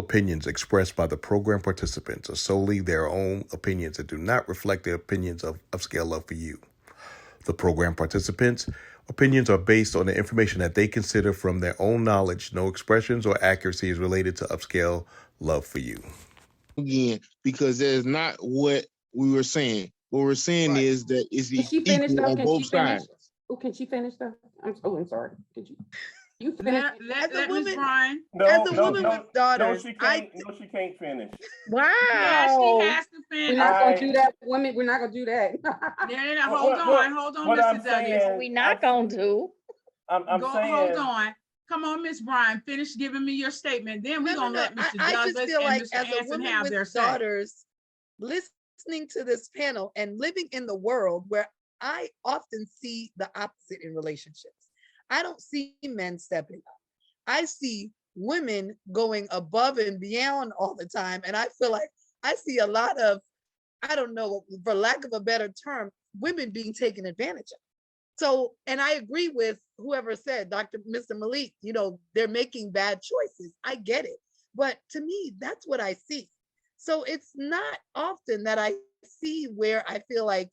opinions expressed by the program participants are solely their own opinions and do not reflect the opinions of Upscale Love for You. The program participants' opinions are based on the information that they consider from their own knowledge. No expressions or accuracy is related to Upscale Love for You. Again, because that is not what we were saying. What we're saying is that it's equal on both sides. Oh, can she finish though? I'm sorry. Could you finish? Let Ms. Bryan. As a woman with daughters, she can't finish. Wow. Yeah, she has to finish. We're not gonna do that, women. We're not gonna do that. No. Hold on, Mr. Douglas. We're not gonna do. I'm saying. Hold on. Come on, Ms. Bryan, finish giving me your statement. Then we're gonna let Mr. Douglas and Mr. Anson have their say. Daughters, listening to this panel and living in the world where I often see the opposite in relationships. I don't see men stepping up. I see women going above and beyond all the time. And I feel like I see a lot of, I don't know, for lack of a better term, women being taken advantage of. So, and I agree with whoever said, Mr. Malik, they're making bad choices. I get it. But to me, that's what I see. So it's not often that I see where I feel like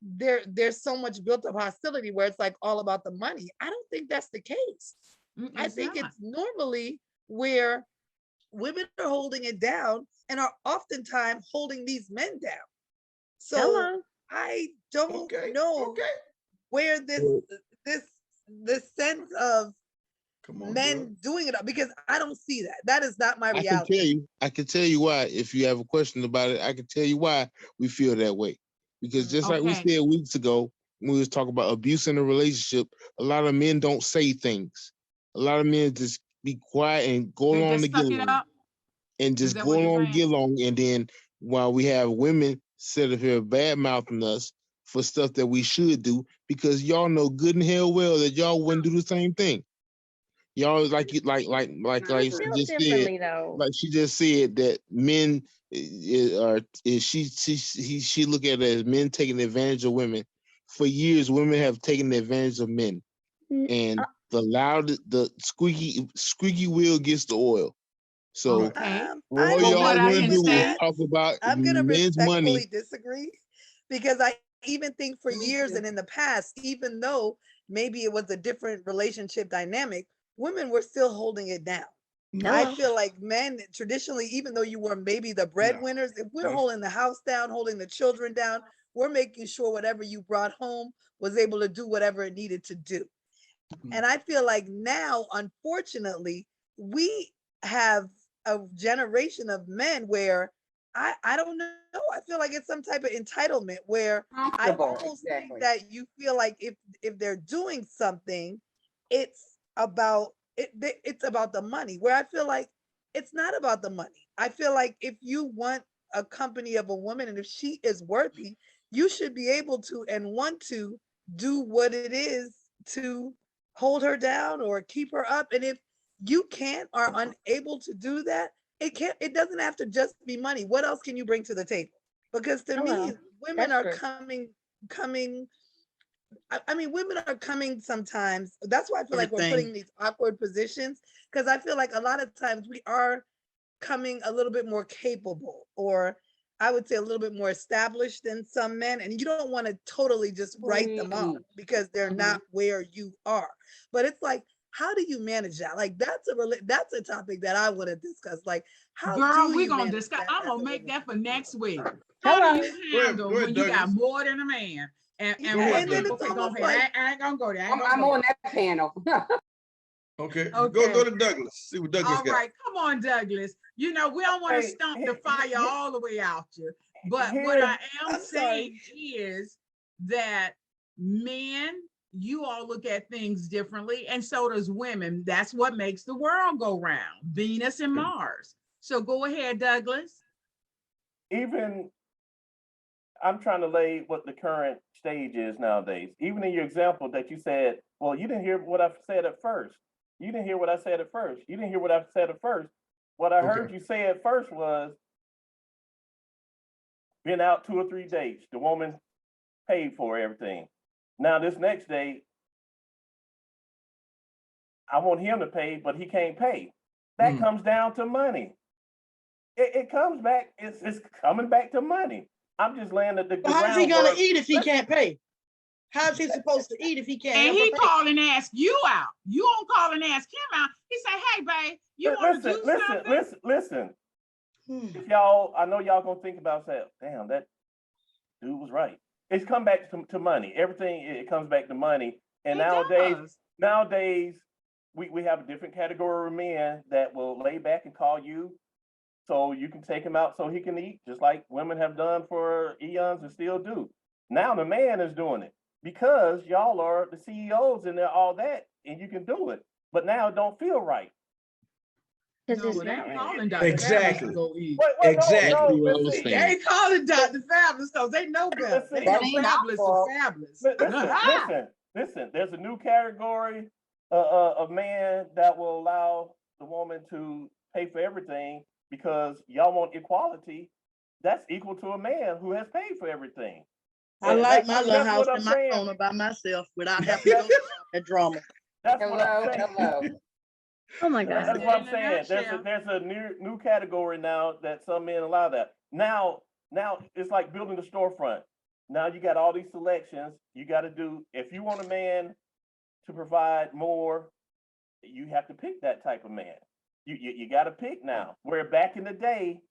there's so much built up hostility where it's like all about the money. I don't think that's the case. I think it's normally where women are holding it down and are oftentimes holding these men down. So I don't know where this sense of men doing it, because I don't see that. That is not my reality. I can tell you why. If you have a question about it, I can tell you why we feel that way. Because just like we said weeks ago, when we was talking about abuse in a relationship, a lot of men don't say things. A lot of men just be quiet and go along to get along. And just go along to get along. And then while we have women sit up here bad-mouthing us for stuff that we should do, because y'all know good and hell well that y'all wouldn't do the same thing. Y'all like she just said that men she look at it as men taking advantage of women. For years, women have taken advantage of men, and the squeaky wheel gets the oil. So all y'all gonna do is talk about I'm gonna men's respectfully money. disagree, because I even think for years and in the past, even though maybe it was a different relationship dynamic, women were still holding it down. I feel like men traditionally, even though you were maybe the breadwinners, if we're holding the house down, holding the children down, we're making sure whatever you brought home was able to do whatever it needed to do. And I feel like now, unfortunately, we have a generation of men where I don't know. I feel like it's some type of entitlement where I almost think that you feel like if they're doing something, it's about the money, where I feel like it's not about the money. I feel like if you want a company of a woman and if she is worthy, you should be able to and want to do what it is to hold her down or keep her up. And if you can't or unable to do that, it doesn't have to just be money. What else can you bring to the table? Because to me, women are coming. I mean, women are coming sometimes. That's why I feel like we're putting these awkward positions, because I feel like a lot of times we are coming a little bit more capable, or I would say a little bit more established than some men. And you don't want to totally just write them off because they're not where you are. But it's like, how do you manage that? Like, that's a topic that I want to discuss. Like, how we're gonna discuss. I'm gonna make that for next week. How do you handle when you got more than a man? And what people can go ahead. I ain't gonna go there. I'm on that panel. Okay. Go to Douglas. See what Douglas got. All right, come on, Douglas. We don't want to stomp the fire all the way out you. But what I am saying is that men, you all look at things differently, and so does women. That's what makes the world go round, Venus and Mars. So go ahead, Douglas. Even I'm trying to lay what the current stage is nowadays. Even in your example that you said, well, you didn't hear what I said at first. You didn't hear what I said at first. You didn't hear what I said at first. What I heard you say at first was, been out 2 or 3 dates. The woman paid for everything. Now this next day, I want him to pay, but he can't pay. That comes down to money. it comes back. It's coming back to money. I'm just laying the How's he gonna eat if he can't pay? How's he supposed to eat if he can't? And he call and ask you out. You don't call and ask him out. He say, "Hey, babe, you want to do something?" Listen. If y'all, I know y'all gonna think about that. Damn, that dude was right. It's come back to money. Everything it comes back to money. And nowadays, we have a different category of men that will lay back and call you, so you can take him out so he can eat, just like women have done for eons and still do. Now the man is doing it because y'all are the CEOs and all that, and you can do it. But now it don't feel right. Exactly. Exactly. They ain't calling Dr. Fabulous because they know better. They know Fabulous is fabulous. Listen. There's a new category of man that will allow the woman to pay for everything because y'all want equality. That's equal to a man who has paid for everything. I like my little house in my corner by myself without having to go that drama. That's what I'm saying. Hello. Oh my God. That's what I'm saying. There's a new category now that some men allow that. Now it's like building a storefront. Now you got all these selections. You got to do, if you want a man to provide more, you have to pick that type of man. You got to pick now. Where back in the day,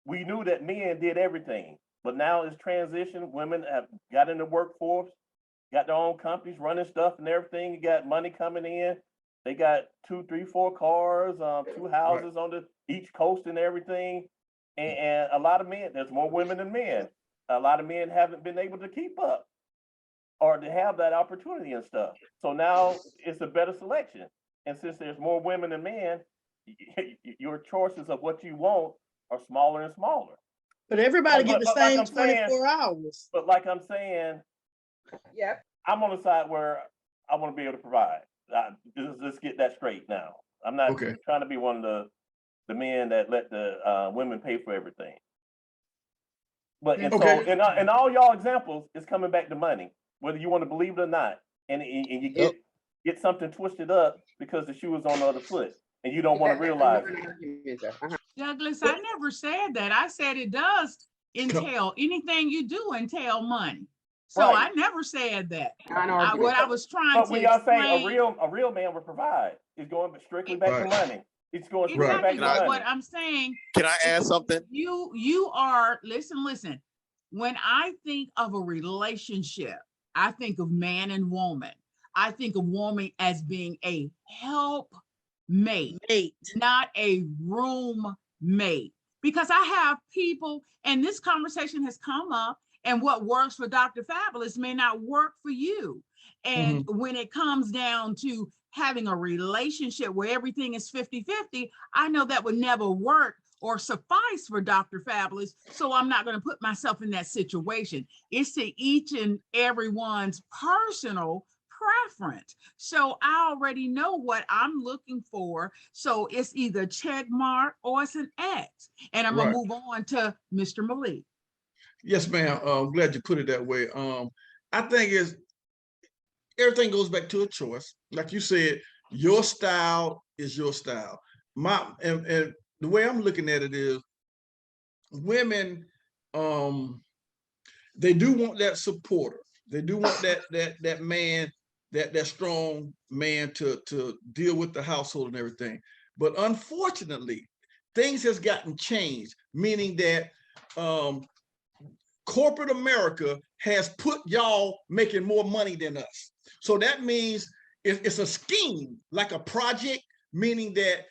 we knew that men did everything, but now it's transition. Women have got in the workforce, got their own companies, running stuff and everything. You got money coming in. They got 2, 3, 4 cars, 2 houses on the each coast and everything. And a lot of men, there's more women than men. A lot of men haven't been able to keep up or to have that opportunity and stuff. So now it's a better selection. And since there's more women than men, your choices of what you want are smaller and smaller. But everybody get the same like 24 hours. But like I'm saying, Yep. I'm on the side where I want to be able to provide. Let's get that straight now. I'm not trying to be one of the men that let the women pay for everything. But and so in all y'all examples, it's coming back to money, whether you want to believe it or not. And you get something twisted up because the shoe is on the other foot, and you don't want to realize it. Douglas, I never said that. I said it does entail, anything you do entail money. So I never said that. What I was trying to when y'all say a real man would provide, is going strictly back to money. It's going strictly back to money. What I'm saying. Can I add something? You are, listen. When I think of a relationship, I think of man and woman. I think of woman as being a helpmate, not a roommate. Because I have people, and this conversation has come up, and what works for Dr. Fabulous may not work for you. And when it comes down to having a relationship where everything is 50-50, I know that would never work or suffice for Dr. Fabulous. So I'm not going to put myself in that situation. It's to each and everyone's personal preference. So I already know what I'm looking for. So it's either check mark or it's an X. And I'm going to move on to Mr. Malik. Yes, ma'am. I'm glad you put it that way. I think everything goes back to a choice. Like you said, your style is your style. And the way I'm looking at it is, women, they do want that supporter. They do want that man, that strong man to deal with the household and everything. But unfortunately, things has gotten changed, meaning that corporate America has put y'all making more money than us. So that means it's a scheme, like a project, meaning that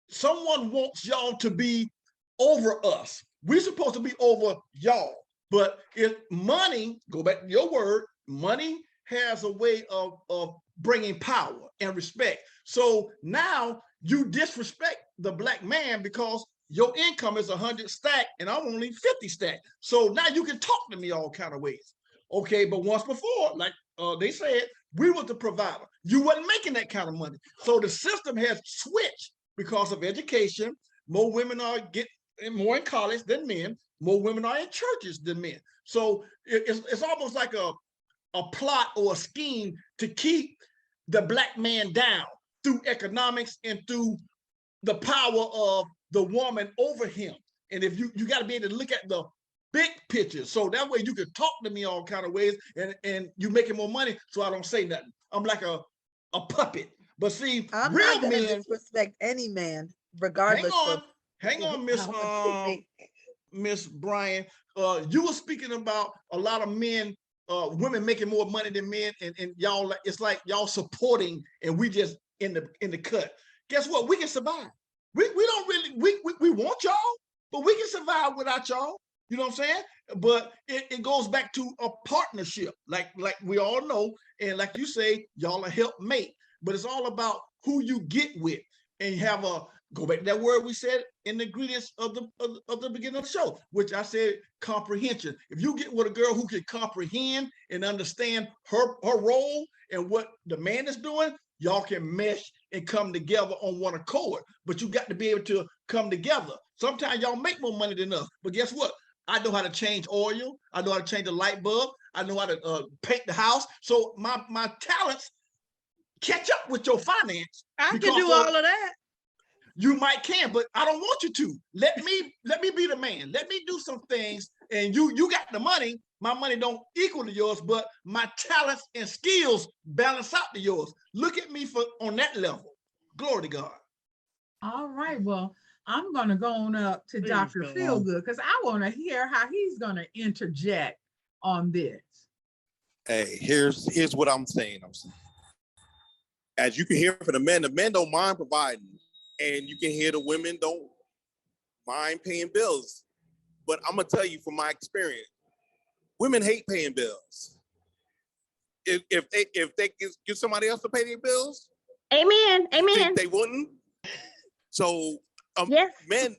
someone wants y'all to be over us. We're supposed to be over y'all. But if money, go back to your word, money has a way of bringing power and respect. So now you disrespect the Black man because your income is 100 stack and I'm only 50 stack. So now you can talk to me all kind of ways. Okay, but once before, like they said, we were the provider. You wasn't making that kind of money. So the system has switched because of education. More women are getting more in college than men. More women are in churches than men. So it's almost like a plot or a scheme to keep the Black man down through economics and through the power of the woman over him. And if you got to be able to look at the big picture, so that way you can talk to me all kind of ways, and you making more money, so I don't say nothing. I'm like a puppet. But see, I'm real not gonna men disrespect any man, regardless of hang on, Miss Brian. You were speaking about a lot of men, women making more money than men, and y'all, it's like y'all supporting, and we just in the cut. Guess what? We can survive. We don't really we want y'all, but we can survive without y'all. You know what I'm saying? But it goes back to a partnership, like we all know, and like you say, y'all are helpmate. But it's all about who you get with, and you have go back to that word we said in the ingredients of the beginning of the show, which I said comprehension. If you get with a girl who can comprehend and understand her role and what the man is doing, y'all can mesh and come together on one accord. But you got to be able to come together. Sometimes y'all make more money than us, but guess what? I know how to change oil. I know how to change a light bulb. I know how to paint the house. So my talents catch up with your finance. I can do all of that. You might can, but I don't want you to. Let me be the man. Let me do some things, and you got the money. My money don't equal to yours, but my talents and skills balance out to yours. Look at me on that level. Glory to God. All right. Well, I'm going to go on up to Dr. Feelgood because I want to hear how he's going to interject on this. Hey, here's what I'm saying. As you can hear from the men don't mind providing, and you can hear the women don't mind paying bills. But I'm gonna tell you from my experience, women hate paying bills. If they get somebody else to pay their bills, amen, amen, they wouldn't. So yes. men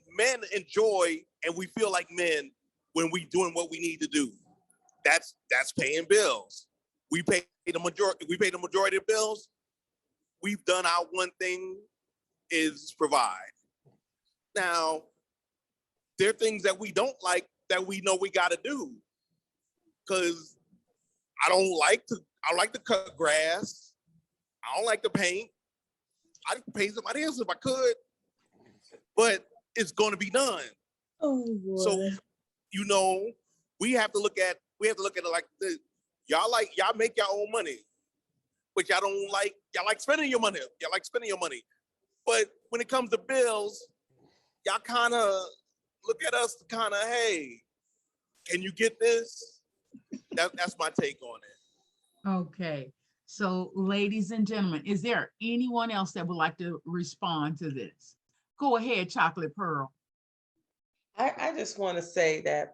enjoy, and we feel like men when we doing what we need to do. That's paying bills. We pay the majority of bills. We've done our one thing is provide. Now, there are things that we don't like that we know we got to do. Because I like to cut grass. I don't like to paint. I'd pay somebody else if I could, but it's going to be done. Oh, boy. So, we have to look at it like this. Y'all make your own money, but y'all like spending your money. Y'all like spending your money. But when it comes to bills, y'all kind of look at us hey, can you get this? That's my take on it. Okay. So, ladies and gentlemen, is there anyone else that would like to respond to this? Go ahead, Chocolate Pearl. I just want to say that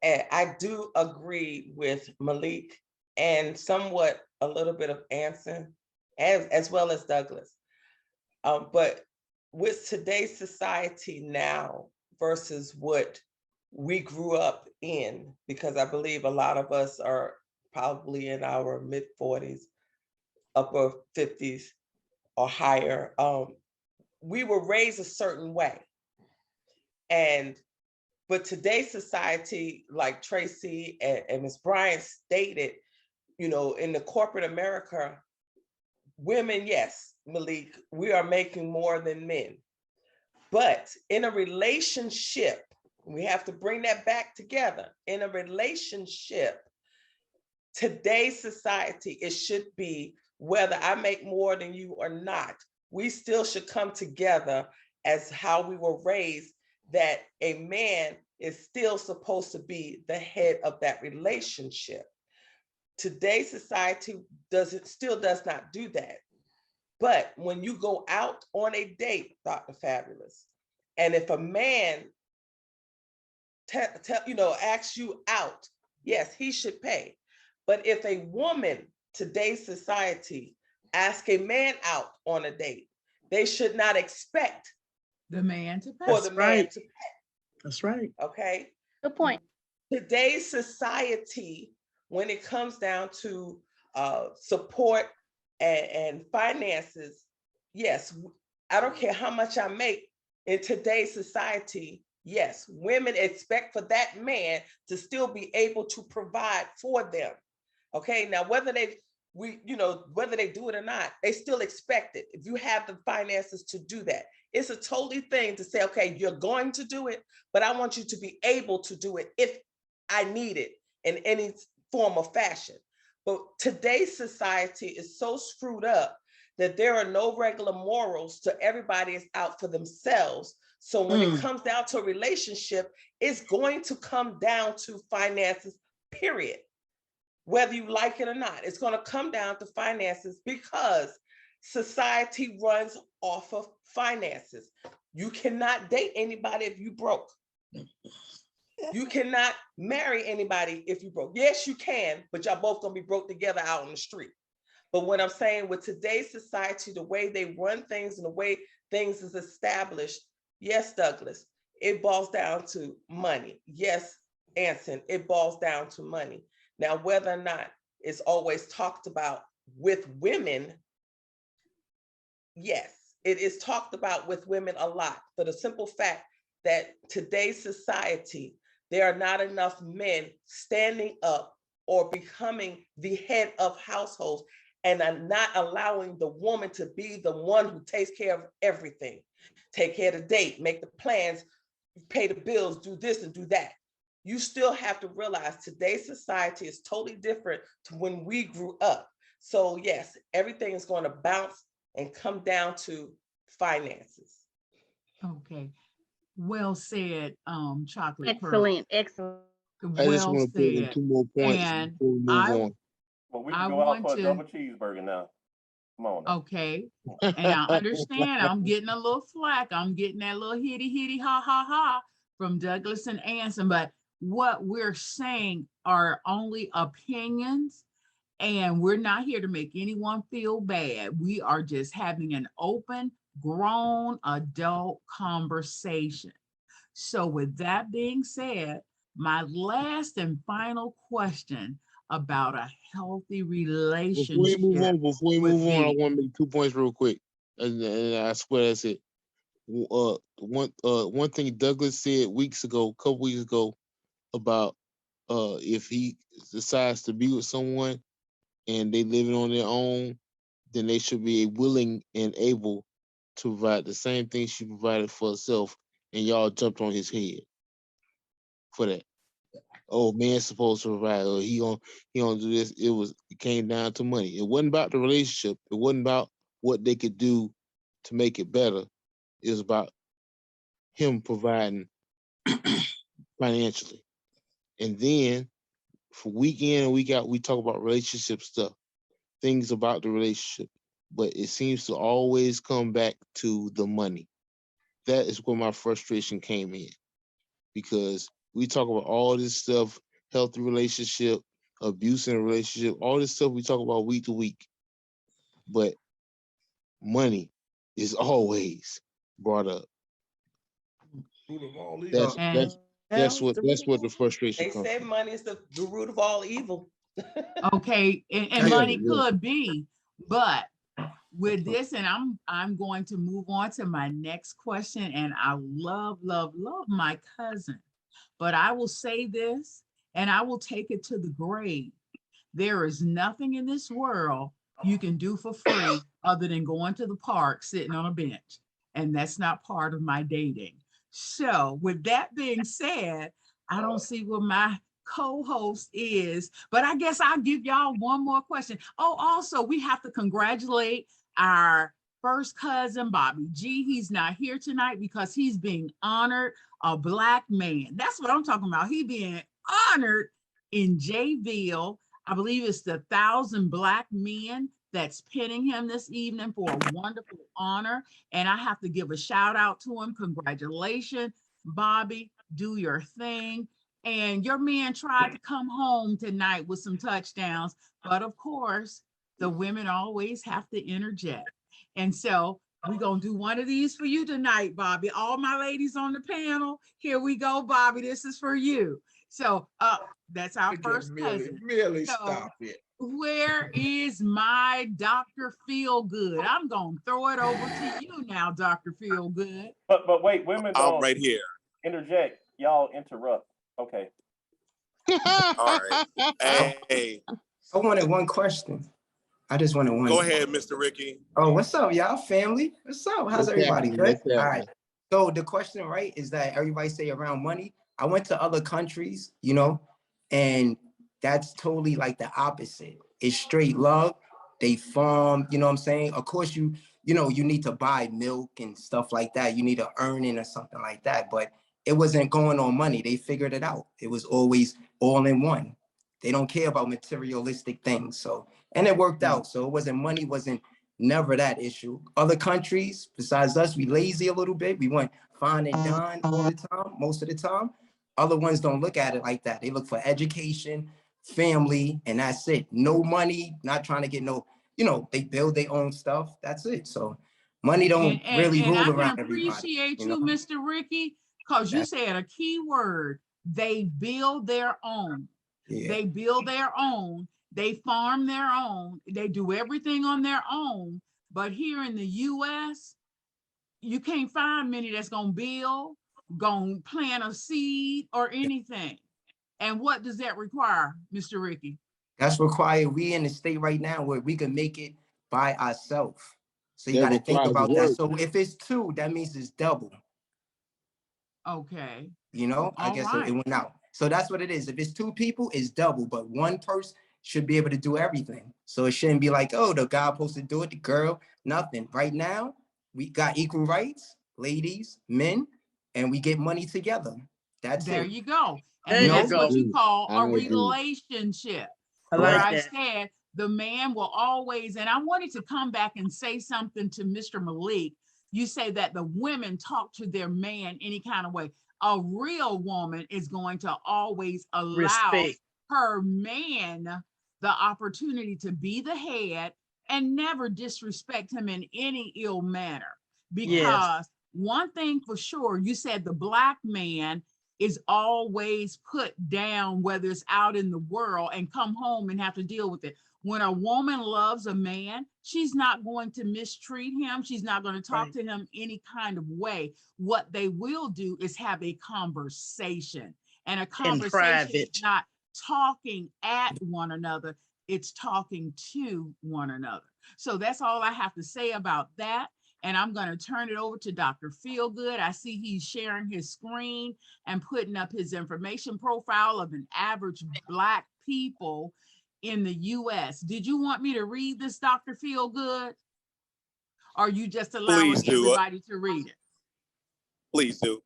I do agree with Malik and somewhat a little bit of Anson, as well as Douglas. But with today's society now versus what we grew up in, because I believe a lot of us are probably in our mid-40s, upper 50s or higher, we were raised a certain way. But today's society, like Tracy and Ms. Bryant stated, in the corporate America, women, yes, Malik, we are making more than men. But in a relationship, we have to bring that back together. In a relationship, today's society, it should be whether I make more than you or not, we still should come together as how we were raised, that a man is still supposed to be the head of that relationship. Today's society still does not do that. But when you go out on a date, Dr. Fabulous, and if a man asks you out, yes, he should pay. But if a woman, today's society, asks a man out on a date, they should not expect the man to pay. For the man to pay. That's right. Okay. Good point. Today's society, when it comes down to support and finances, yes, I don't care how much I make in today's society. Yes, women expect for that man to still be able to provide for them. Okay, now whether they whether they do it or not, they still expect it. If you have the finances to do that, it's a totally thing to say, okay, you're going to do it, but I want you to be able to do it if I need it in any form of fashion. But today's society is so screwed up that there are no regular morals, so everybody is out for themselves. So when it comes down to a relationship, it's going to come down to finances, period. Whether you like it or not, it's going to come down to finances because society runs off of finances. You cannot date anybody if you broke. You cannot marry anybody if you broke. Yes, you can, but y'all both gonna be broke together out on the street. But what I'm saying with today's society, the way they run things and the way things is established, yes, Douglas, it boils down to money. Yes, Anson, it boils down to money. Now, whether or not it's always talked about with women, yes, it is talked about with women a lot for the simple fact that today's society, there are not enough men standing up or becoming the head of households and are not allowing the woman to be the one who takes care of everything. Take care of the date, make the plans, pay the bills, do this and do that. You still have to realize today's society is totally different to when we grew up. So yes, everything is going to bounce and come down to finances. Okay. Well said, Chocolate Excellent, excellent. I just Well want to put in said. 2 more points And before we move on. Well, we I can go out want for a to, double cheeseburger now. Come on now. okay. And I understand I'm getting a little flack. I'm getting that little hitty ha ha ha from Douglas and Anson, but what we're saying are only opinions, and we're not here to make anyone feel bad. We are just having an open, grown adult conversation. So with that being said, my last and final question about a healthy relationship Before we would move on, I be, want to make 2 points real quick, and I swear that's it. One thing Douglas said a couple weeks ago, about if he decides to be with someone and they living on their own, then they should be willing and able to provide the same thing she provided for herself, and y'all jumped on his head for that. Oh, man's supposed to provide, or he gonna do this. It came down to money. It wasn't about the relationship. It wasn't about what they could do to make it better. It was about him providing financially. And then for week in and week out, we talk about relationship stuff, things about the relationship, but it seems to always come back to the money. That is where my frustration came in, because we talk about all this stuff, healthy relationship, abuse in a relationship, all this stuff we talk about week to week, but money is always brought up. That's what the frustration They comes say from. money is the root of all evil. okay, and money could be, but with this, and I'm going to move on to my next question, and I love my cousin, but I will say this, and I will take it to the grave. There is nothing in this world you can do for free other than going to the park, sitting on a bench, and that's not part of my dating. So with that being said, I don't see what my co-host is, but I guess I'll give y'all one more question. Oh, also, we have to congratulate our first cousin, Bobby G. He's not here tonight because he's being honored, a Black man. That's what I'm talking about. He being honored in Jayville. I believe it's the 1,000 Black men that's pinning him this evening for a wonderful honor. And I have to give a shout out to him. Congratulations, Bobby, do your thing. And your man tried to come home tonight with some touchdowns, but of course, the women always have to interject. And so we're going to do one of these for you tonight, Bobby. All my ladies on the panel, here we go, Bobby. This is for you. So that's our first cousin. Merely So, stop it. where is my Dr. Feelgood? I'm going to throw it over to you now, Dr. Feelgood. But wait, women don't I'm right here. interject. Y'all interrupt. Okay. All right. Hey. I wanted one question. I just want to Go ahead, Mr. Ricky. Oh, what's up, y'all? Family? What's up? How's everybody? Good? All right. So the question, right, is that everybody say around money. I went to other countries, you know, and that's totally like the opposite. It's straight love. They farm, you know what I'm saying? Of course, you know, you need to buy milk and stuff like that. You need to earn it or something like that. But it wasn't going on money. They figured it out. It was always all in one. They don't care about materialistic things. So, and it worked out. So it wasn't money, wasn't never that issue. Other countries, besides us, we lazy a little bit. We want fine and done all the time, most of the time. Other ones don't look at it like that. They look for education, family, and that's it. No money, not trying to get no, you know, they build their own stuff. That's it. So money don't really rule I around can everybody. appreciate you, Mr. Ricky, because you said a key word. They build their own. Yeah. They build their own. They farm their own. They do everything on their own. But here in the U.S., you can't find many that's going to build, going to plant a seed or anything. And what does that require, Mr. Ricky? That's required. We in the state right now where we can make it by ourselves. So you got to think about that. So if it's two, that means it's double. Okay. You know, I guess it went out. So that's what it is. If it's two people, it's double, but one person should be able to do everything. So it shouldn't be like, oh, the guy supposed to do it, the girl, nothing. Right now, we got equal rights, ladies, men, and we get money together. That's there it. You go. And that's what you call a relationship. Where I said the man will always, and I wanted to come back and say something to Mr. Malik. You say that the women talk to their man any kind of way. A real woman is going to always allow her man the opportunity to be the head and never disrespect him in any ill manner. Because one thing for sure, you said the Black man is always put down, whether it's out in the world, and come home and have to deal with it. When a woman loves a man, she's not going to mistreat him. She's not going to talk to him any kind of way. What they will do is have a conversation. And a conversation is not talking at one another. It's talking to one another. So that's all I have to say about that. And I'm going to turn it over to Dr. Feelgood. I see he's sharing his screen and putting up his information profile of an average Black people in the U.S. Did you want me to read this, Dr. Feelgood? Or are you just allowing everybody to read it? Please do.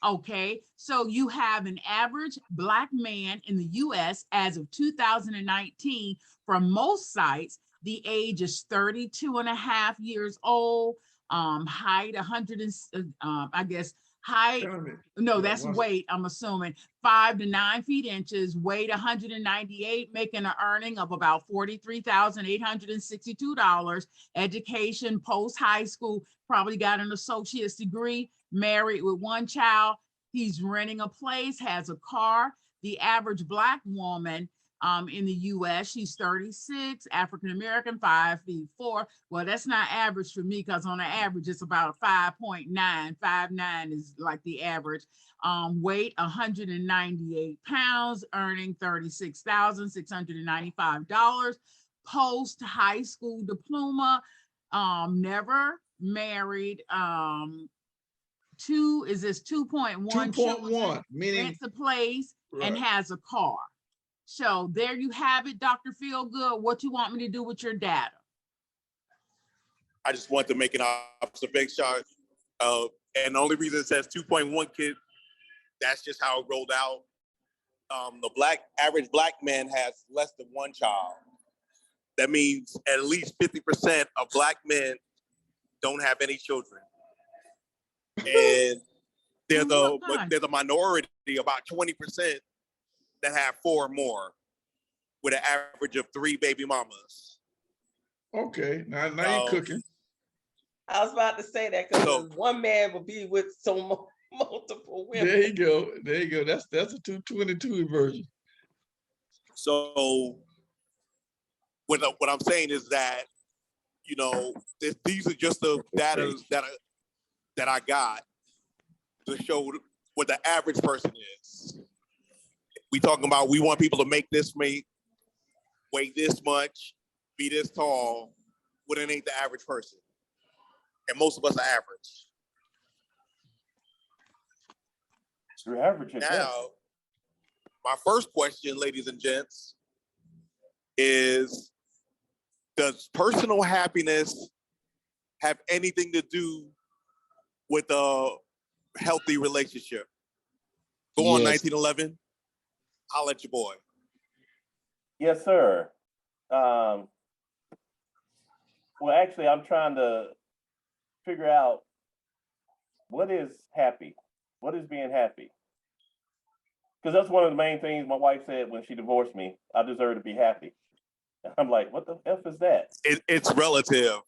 Okay, so you have an average Black man in the U.S. as of 2019. From most sites, the age is 32 and a half years old, height 100, I guess, height, no, that's weight, I'm assuming, 5 to 9 feet inches, weight 198, making an earning of about $43,862, education, post-high school, probably got an associate's degree, married with one child, he's renting a place, has a car. The average Black woman in the U.S., she's 36, African-American, 5'4". Well, that's not average for me because on an average, it's about 5.9. 5'9" is like the average. Weight, 198 pounds, earning $36,695. Post-high school diploma, never married. 2.1, meaning rents a place and has a car. So there you have it, Dr. Feelgood. What you want me to do with your data? I just want to make an observation. And the only reason it says 2.1 kid, that's just how it rolled out. The average Black man has less than one child. That means at least 50% of Black men don't have any children. And there's a minority, about 20%, that have 4 or more, with an average of 3 baby mamas. Okay, now you're cooking. I was about to say that because one man will be with multiple women. There you go. That's a 222 version. So what I'm saying is that, you know, these are just the data that I got to show what the average person is. We talking about we want people to make this weight this much, be this tall when it ain't the average person. And most of us are average. You're average. Now, my first question, ladies and gents, is does personal happiness have anything to do with a healthy relationship? Go on, 1911. I'll let your boy. Yes, sir. Well, actually, I'm trying to figure out what is happy. What is being happy? Because that's one of the main things my wife said when she divorced me. I deserve to be happy. I'm like, what the F is that? It's relative.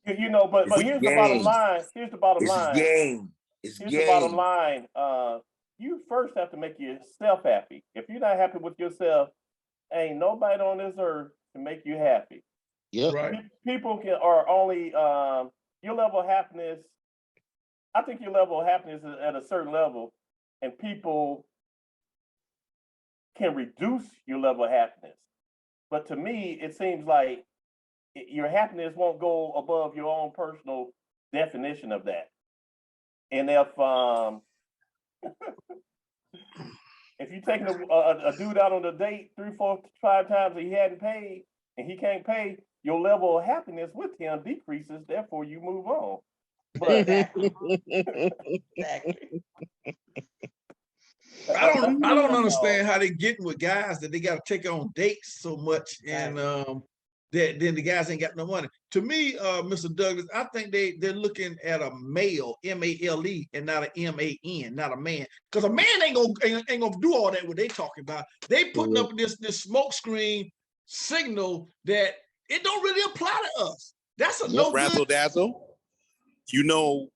You know, but here's the bottom line. Here's the bottom line. It's the bottom line. You first have to make yourself happy. If you're not happy with yourself, ain't nobody on this earth can make you happy. Yep. Right. People are only your level of happiness. I think your level of happiness is at a certain level, and people can reduce your level of happiness. But to me, it seems like your happiness won't go above your own personal definition of that. And if if you're taking a dude out on a date 3, 4, 5 times and he hadn't paid and he can't pay, your level of happiness with him decreases. Therefore, you move on. But Exactly. I don't understand how they getting with guys that they got to take on dates so much, and that then the guys ain't got no money. To me, Mr. Douglas, I think they're looking at a male, M-A-L-E, and not an M-A-N, not a man, because a man ain't gonna do all that what they talking about. They putting up this smoke screen signal that it don't really apply to us. That's a no Razzle good. dazzle. You know,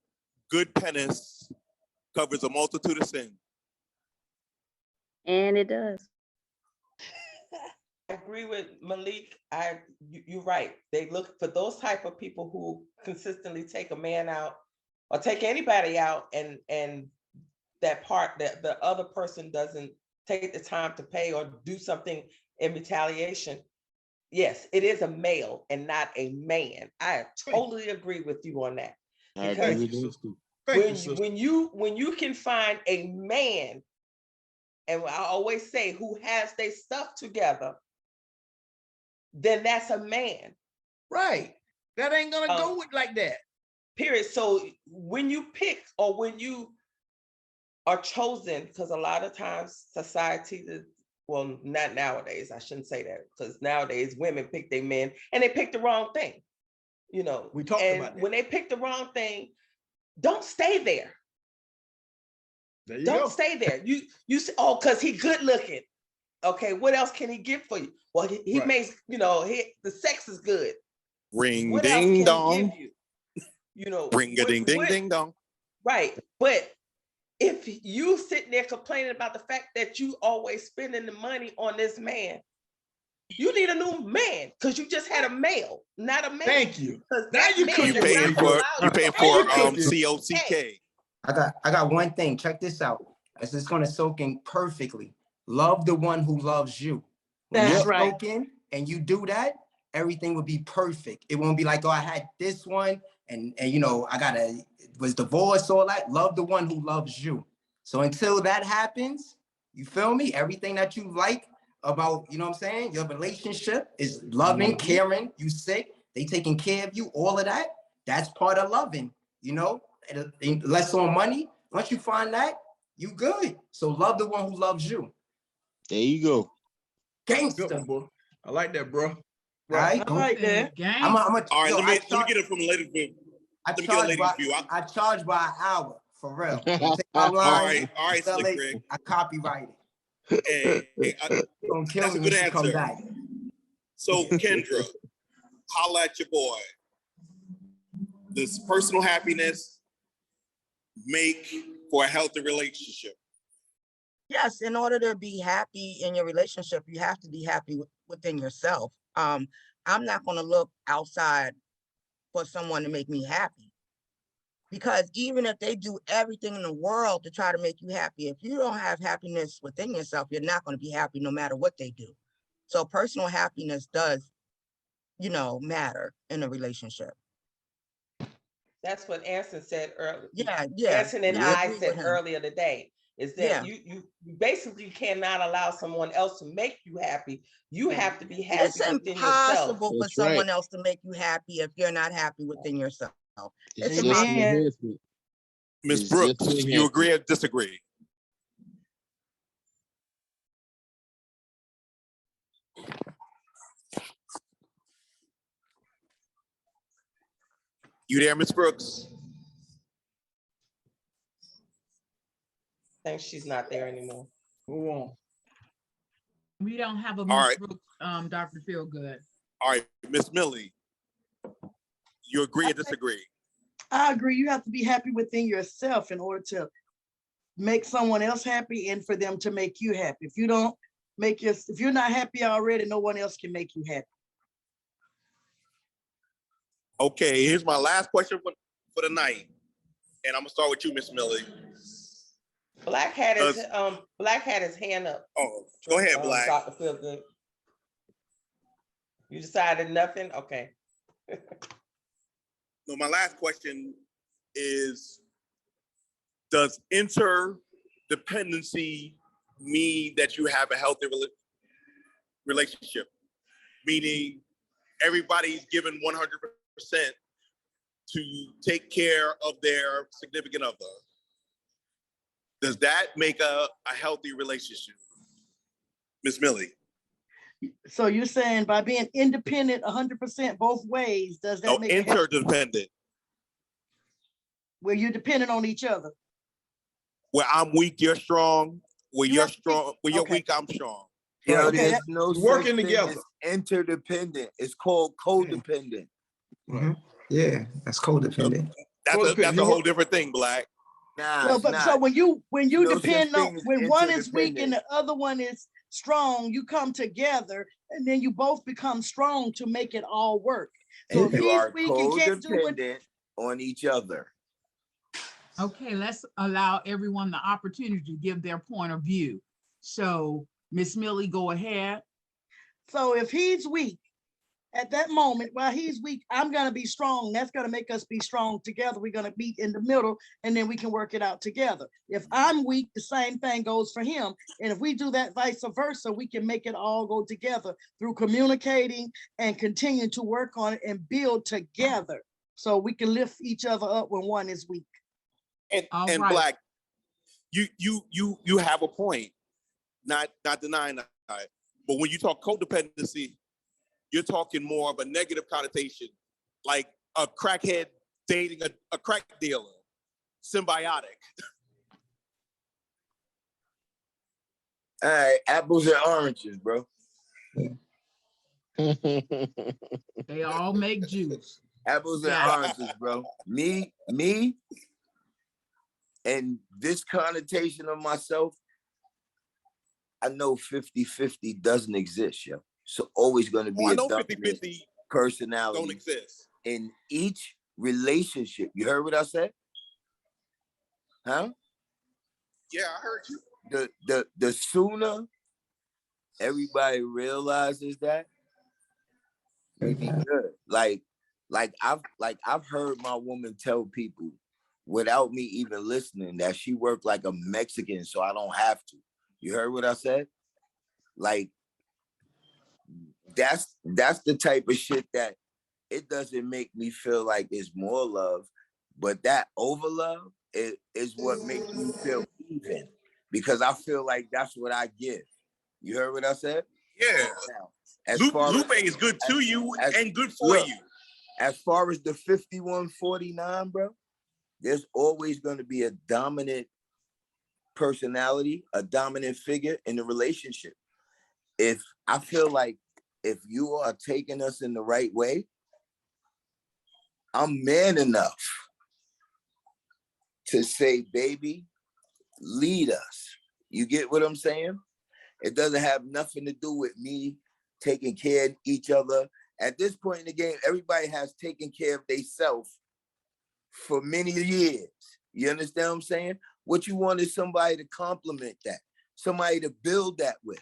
good penance covers a multitude of sin. And it does. I agree with Malik. You're right. They look for those type of people who consistently take a man out or take anybody out, and that part that the other person doesn't take the time to pay or do something in retaliation. Yes, it is a male and not a man. I totally agree with you on that. Because when you can find a man, and I always say who has their stuff together, then that's a man. Right. That ain't gonna go with like that. Period. So when you pick or when you are chosen, because a lot of times society, well, not nowadays, I shouldn't say that, because nowadays women pick their men and they pick the wrong thing. You know, we talked about that. When they pick the wrong thing, don't stay there. There you Don't go. stay there. You say, oh, because he good looking. Okay, what else can he give for you? Well, he Right. makes, the sex is good. Ring What ding else can dong. he give you? Ring a ding ding ding dong. Right. But if you sitting there complaining about the fact that you always spending the money on this man, you need a new man, because you just had a male, not a man. Thank you. Now You paying for COCK. I got one thing. Check this out. It's just gonna soak in perfectly. Love the one who loves you. When That's you right. soak in and you do that, everything will be perfect. It won't be like, oh, I had this one and I was divorced, all that. Love the one who loves you. So until that happens, you feel me? Everything that you like about, you know what I'm saying? Your relationship is loving, caring, you sick, they taking care of you, all of that. That's part of loving, less on money. Once you find that, you good. So love the one who loves you. There you go. Gangster. I like that, bro. Right? I like that. All right, let me get it from a lady's view. I charge by an hour, for real. Take my All line, right, sell Slick it, Rick. I copyright it. Don't kill That's me a good when you come answer. back. So, Kendra, holla at your boy. Does personal happiness make for a healthy relationship? Yes, in order to be happy in your relationship, you have to be happy within yourself. I'm not going to look outside for someone to make me happy, because even if they do everything in the world to try to make you happy, if you don't have happiness within yourself, you're not going to be happy no matter what they do. So personal happiness does matter in a relationship. That's what Anson said earlier. Yeah. Anson and I I agree said with him. earlier today is that you basically cannot allow someone else to make you happy. You have to be happy It's within yourself. impossible for someone else to make you happy if you're not happy within yourself. It's just an enhancement. Ms. Brooks, you agree or disagree? You there, Ms. Brooks? I think she's not there anymore. Move on. We don't have a All Ms. right. Brooks, Dr. Feelgood. All right, Miss Millie, you agree or disagree? I agree. You have to be happy within yourself in order to make someone else happy and for them to make you happy. If you don't if you're not happy already, no one else can make you happy. Okay, here's my last question for the night. And I'm gonna start with you, Miss Millie. Black had his hand up. Oh, go ahead, Black. Dr. Feelgood. You decided nothing? Okay. No, my last question is, does interdependency mean that you have a healthy relationship? Meaning everybody's given 100% to take care of their significant other. Does that make a healthy relationship? Ms. Millie? So you're saying by being independent 100% both ways, does that make interdependent? Where you're dependent on each other? Where I'm weak, you're strong. Where you're strong, where you're weak, I'm strong. Yo, there's no working such together. thing as interdependent. It's called codependent. Yeah, that's codependent. That's a whole different thing, Black. Nah, Well, it's but not. so when you No such depend on, thing as when one is weak and interdependent. the other one is strong, you come together and then you both become strong to make it all work. So if You he's are weak and can't do it, codependent on each other. Okay, let's allow everyone the opportunity to give their point of view. So, Miss Millie, go ahead. so if he's weak at that moment, while he's weak, I'm gonna be strong. That's gonna make us be strong together. We're gonna meet in the middle and then we can work it out together. If I'm weak, the same thing goes for him. And if we do that vice versa, we can make it all go together through communicating and continue to work on it and build together so we can lift each other up when one is weak. And right. Black, you have a point. Not denying that. But when you talk codependency, you're talking more of a negative connotation, like a crackhead dating a crack dealer, symbiotic. All right, apples and oranges, bro. They all make juice. Apples and oranges, bro. Me, and this connotation of myself, I know 50-50 doesn't exist, yo. So always going to be a 50-50 personality don't exist in each relationship. You heard what I said? Huh? Yeah, I heard you. The sooner everybody realizes that, we be good. Like I've heard my woman tell people without me even listening that she worked like a Mexican, so I don't have to. You heard what I said? Like, that's the type of shit that it doesn't make me feel like it's more love, but that over love is what makes me feel even, because I feel like that's what I give. You heard what I said? Yeah. Now, Lupe is good to you and good for you. As far as the 51-49, bro, there's always going to be a dominant personality, a dominant figure in the relationship. If I feel like if you are taking us in the right way, I'm man enough to say, baby, lead us. You get what I'm saying? It doesn't have nothing to do with me taking care of each other. At this point in the game, everybody has taken care of themselves for many years. You understand what I'm saying? What you want is somebody to complement that, somebody to build that with.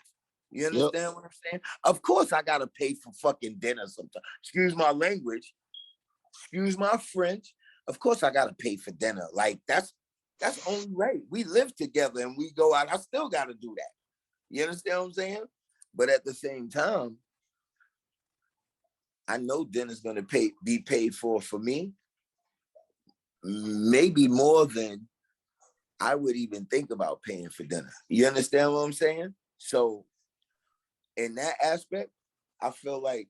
You understand what I'm saying? Of course I gotta pay for fucking dinner sometimes. Excuse my language. Excuse my French. Of course I gotta pay for dinner. Like that's only right. We live together and we go out. I still gotta do that. You understand what I'm saying? But at the same time, I know dinner's gonna be paid for me, maybe more than I would even think about paying for dinner. You understand what I'm saying? So in that aspect, I feel like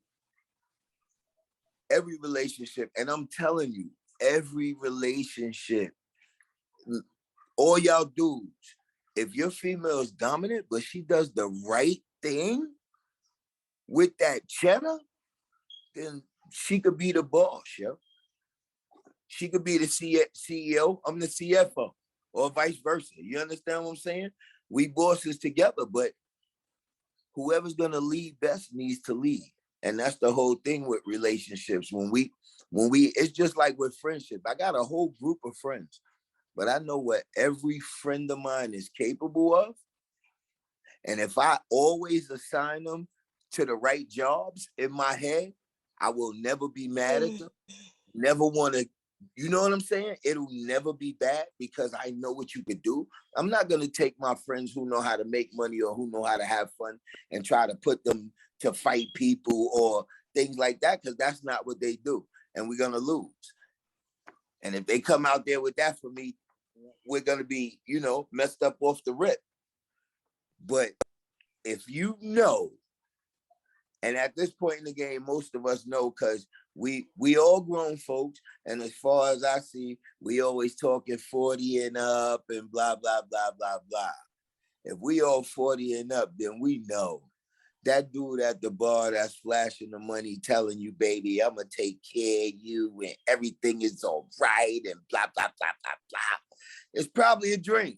every relationship, and I'm telling you, every relationship, all y'all dudes, if your female is dominant, but she does the right thing with that cheddar, then she could be the boss, yo. She could be the CEO, I'm the CFO, or vice versa. You understand what I'm saying? We bosses together, but whoever's gonna lead best needs to lead. And that's the whole thing with relationships. When we, it's just like with friendship. I got a whole group of friends, but I know what every friend of mine is capable of. And if I always assign them to the right jobs in my head, I will never be mad at them. Never want to, you know what I'm saying? It'll never be bad because I know what you could do. I'm not going to take my friends who know how to make money or who know how to have fun and try to put them to fight people or things like that, because that's not what they do. And we're going to lose. And if they come out there with that for me, we're going to be, you know, messed up off the rip. But if you know, and at this point in the game, most of us know, because we all grown folks, and as far as I see, we always talking 40 and up and blah, blah, blah, blah, blah. If we all 40 and up, then we know that dude at the bar that's flashing the money telling you, baby, I'm going to take care of you and everything is all right and blah, blah, blah, blah, blah. It's probably a dream.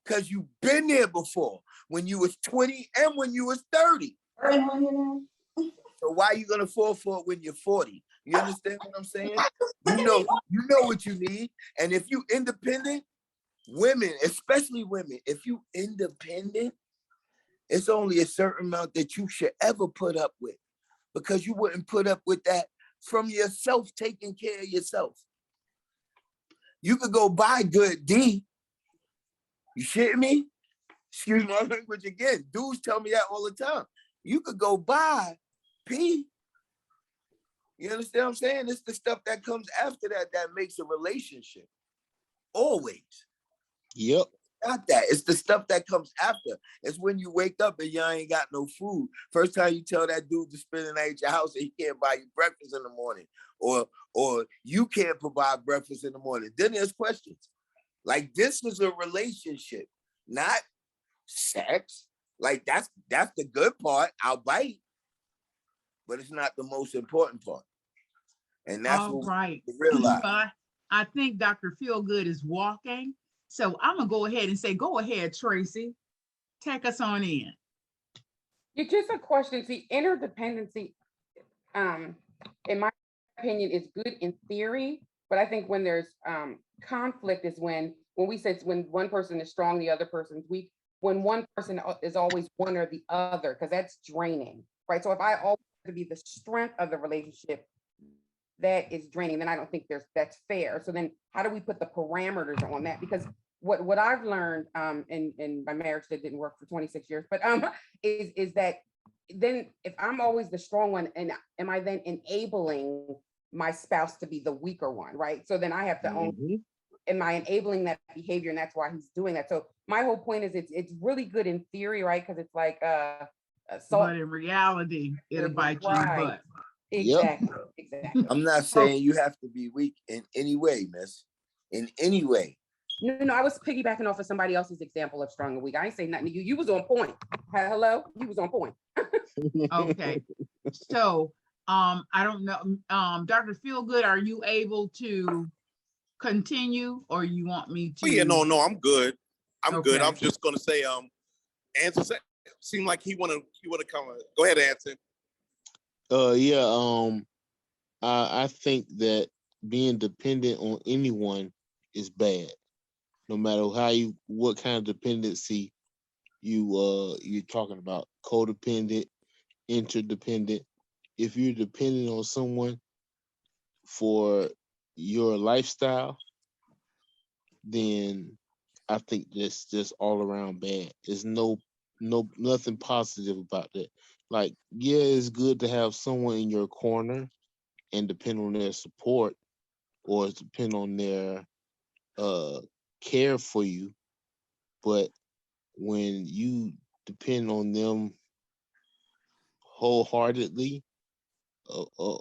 Because you've been there before when you was 20 and when you was 30. So why are you going to fall for it when you're 40? You understand what I'm saying? You know what you need. And if you independent, women, especially women, if you independent, it's only a certain amount that you should ever put up with, because you wouldn't put up with that from yourself, taking care of yourself. You could go buy good D. You shitting me? Excuse my language again. Dudes tell me that all the time. You could go buy P. You understand what I'm saying? It's the stuff that comes after that makes a relationship. Always. Yep. Not that. It's the stuff that comes after. It's when you wake up and y'all ain't got no food. First time you tell that dude to spend the night at your house and he can't buy you breakfast in the morning, or you can't provide breakfast in the morning. Then there's questions. Like, this is a relationship, not sex. Like, that's the good part. I'll bite, but it's not the most important part. And that's all what right. we realize. I think Dr. Feelgood is walking. So I'm gonna go ahead and say, go ahead, Tracy. Take us on in. It's just a question. See, interdependency, in my opinion, is good in theory, but I think when there's conflict is when we say it's when one person is strong, the other person's weak. When one person is always one or the other, because that's draining, right? So if I always have to be the strength of the relationship, that is draining. Then I don't think that's fair. So then how do we put the parameters on that? Because what I've learned in my marriage that didn't work for 26 years, but is that then if I'm always the strong one, and am I then enabling my spouse to be the weaker one, right? So then I have to own, am I enabling that behavior? And that's why he's doing that. So my whole point is it's really good in theory, right? Because it's like but in reality, it'll bite you in the butt. Exactly. Exactly. I'm not saying you have to be weak in any way, miss. In any way. No, I was piggybacking off of somebody else's example of strong and weak. I ain't say nothing to you. You was on point. Hello? You was on point. Okay. So I don't know. Dr. Feelgood, are you able to continue, or you want me to? Oh, yeah, no, I'm good. I'm good. I'm just gonna say, Anson seemed like he wanna come. Go ahead, Anson. I think that being dependent on anyone is bad. No matter what kind of dependency you're talking about codependent, interdependent. If you're dependent on someone for your lifestyle, then I think that's just all around bad. There's nothing positive about that. Like, yeah, it's good to have someone in your corner and depend on their support or depend on their care for you. But when you depend on them wholeheartedly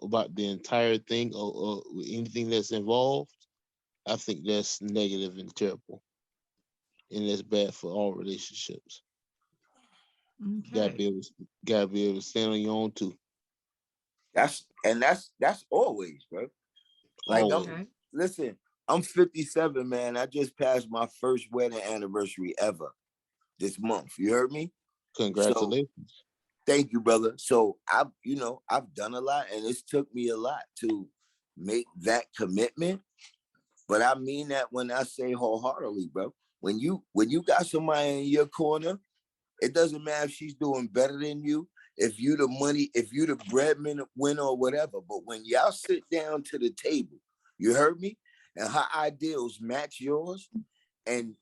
about the entire thing or anything that's involved, I think that's negative and terrible. And that's bad for all relationships. Okay. Gotta be able to stand on your own too. That's always, bro. Like listen, I'm 57, man. I just passed my first wedding anniversary ever this month. You heard me? Congratulations. So, thank you, brother. So I've done a lot, and it's took me a lot to make that commitment. But I mean that when I say wholeheartedly, bro. When you got somebody in your corner, it doesn't matter if she's doing better than you, if you the breadwinner or whatever. But when y'all sit down to the table, you heard me, and her ideals match yours, and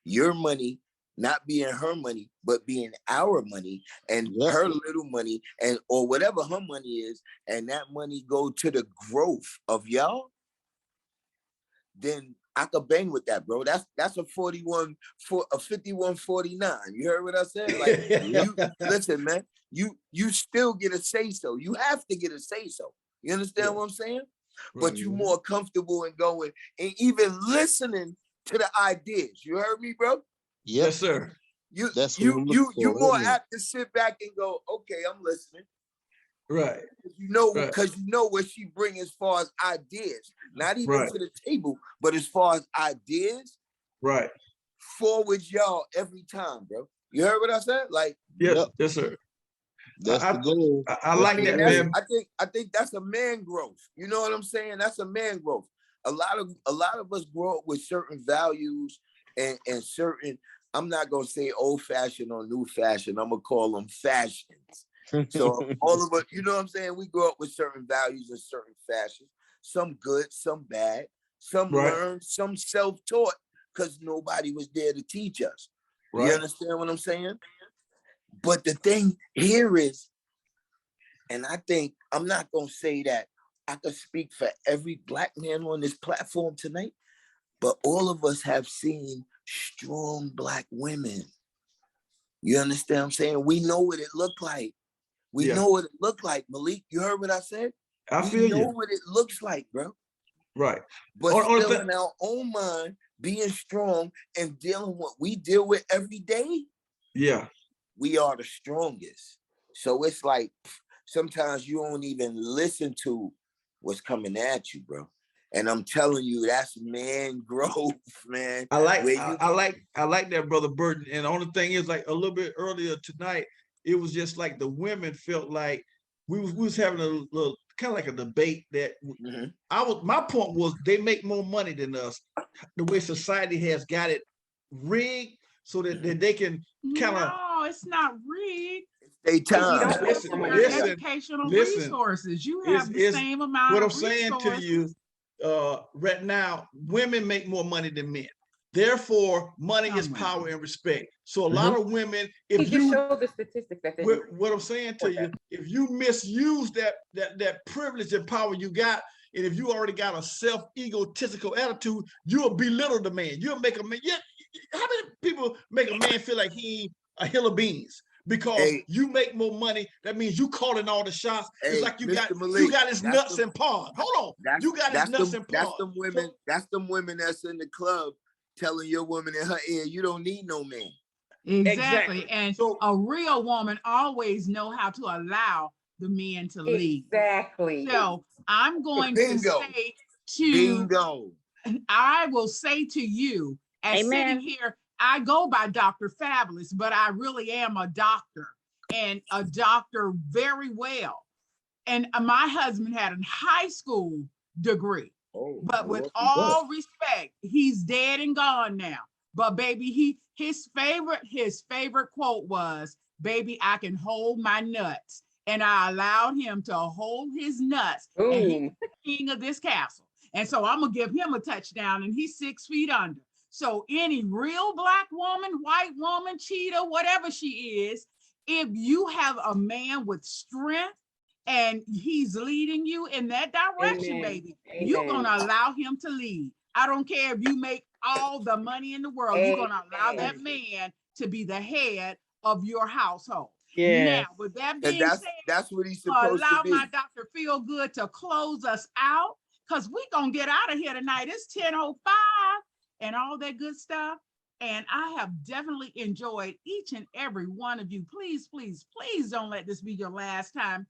your money not being her money, but being our money and her little money and or whatever her money is, and that money go to the growth of y'all, then I could bang with that, bro. That's a 51-49. You heard what I said? Like you listen, man. You still get a say so. You have to get a say so. You understand what I'm saying? Right. But you more comfortable in going and even listening to the ideas. You heard me, bro? Yes, sir. You more apt to sit back and go, okay, I'm listening. Right. Because you know what she brings as far as ideas, not even to the table, but as far as ideas, right? Forward y'all every time, bro. You heard what I said? Like, yes, sir. That's the goal. I like that, man. I think that's a man growth. You know what I'm saying? That's a man growth. A lot of us grow up with certain values and certain. I'm not gonna say old fashioned or new fashioned. I'm gonna call them fashions. So all of us, you know what I'm saying? We grow up with certain values and certain fashions, some good, some bad, some learned, some self-taught, because nobody was there to teach us. You understand what I'm saying? But the thing here is, and I think I'm not going to say that I could speak for every Black man on this platform tonight, but all of us have seen strong Black women. You understand what I'm saying? We know what it looked like. We know what it looked like, Malik. You heard what I said? We know what it looks like, bro. Right. But still in our own mind, being strong and dealing with what we deal with every day. Yeah. We are the strongest. So it's like sometimes you don't even listen to what's coming at you, bro. And I'm telling you, that's man growth, man. I like that, Brother Burton. And the only thing is, like a little bit earlier tonight, it was just like the women felt like we was having a little kind of like a debate that my point was they make more money than us. The way society has got it rigged so that they can kind of. No, it's not rigged. They time. Educational resources. You have the same amount. What of I'm saying to you, right now, women make more money than men. Therefore, money is power and respect. So a lot of women, if you show the statistics that what I'm saying to you, if you misuse that privilege and power you got, and if you already got a self-egotistical attitude, you'll belittle the man. You'll make a man. Yeah, how many people make a man feel like he ain't a hill of beans? Because you make more money, that means you calling all the shots. It's like you got his nuts and paws. Hold on, you got his nuts and paws. That's them women that's in the club telling your woman in her ear, you don't need no man. Exactly. And so a real woman always know how to allow the men to lead. Exactly. So I'm going to say I will say to you, as sitting here, I go by Dr. Fabulous, but I really am a doctor, and a doctor very well. And my husband had a high school degree, but with all respect, he's dead and gone now. But baby, his favorite quote was, "Baby, I can hold my nuts." And I allowed him to hold his nuts. Boom. And he's the king of this castle. And so I'm gonna give him a touchdown, and he's 6 feet under. So any real Black woman, white woman, cheetah, whatever she is, if you have a man with strength and he's leading you in that direction, Amen. baby, Amen. you're gonna allow him to lead. I don't care if you make all the money in the world, you're gonna allow that man to be the head of your household. Yes. Now, with that And being said, that's what he's supposed allow to be. my Dr. Feelgood to close us out, because we're gonna get out of here tonight. It's 10:05 and all that good stuff. And I have definitely enjoyed each and every one of you. Please, please, please don't let this be your last time.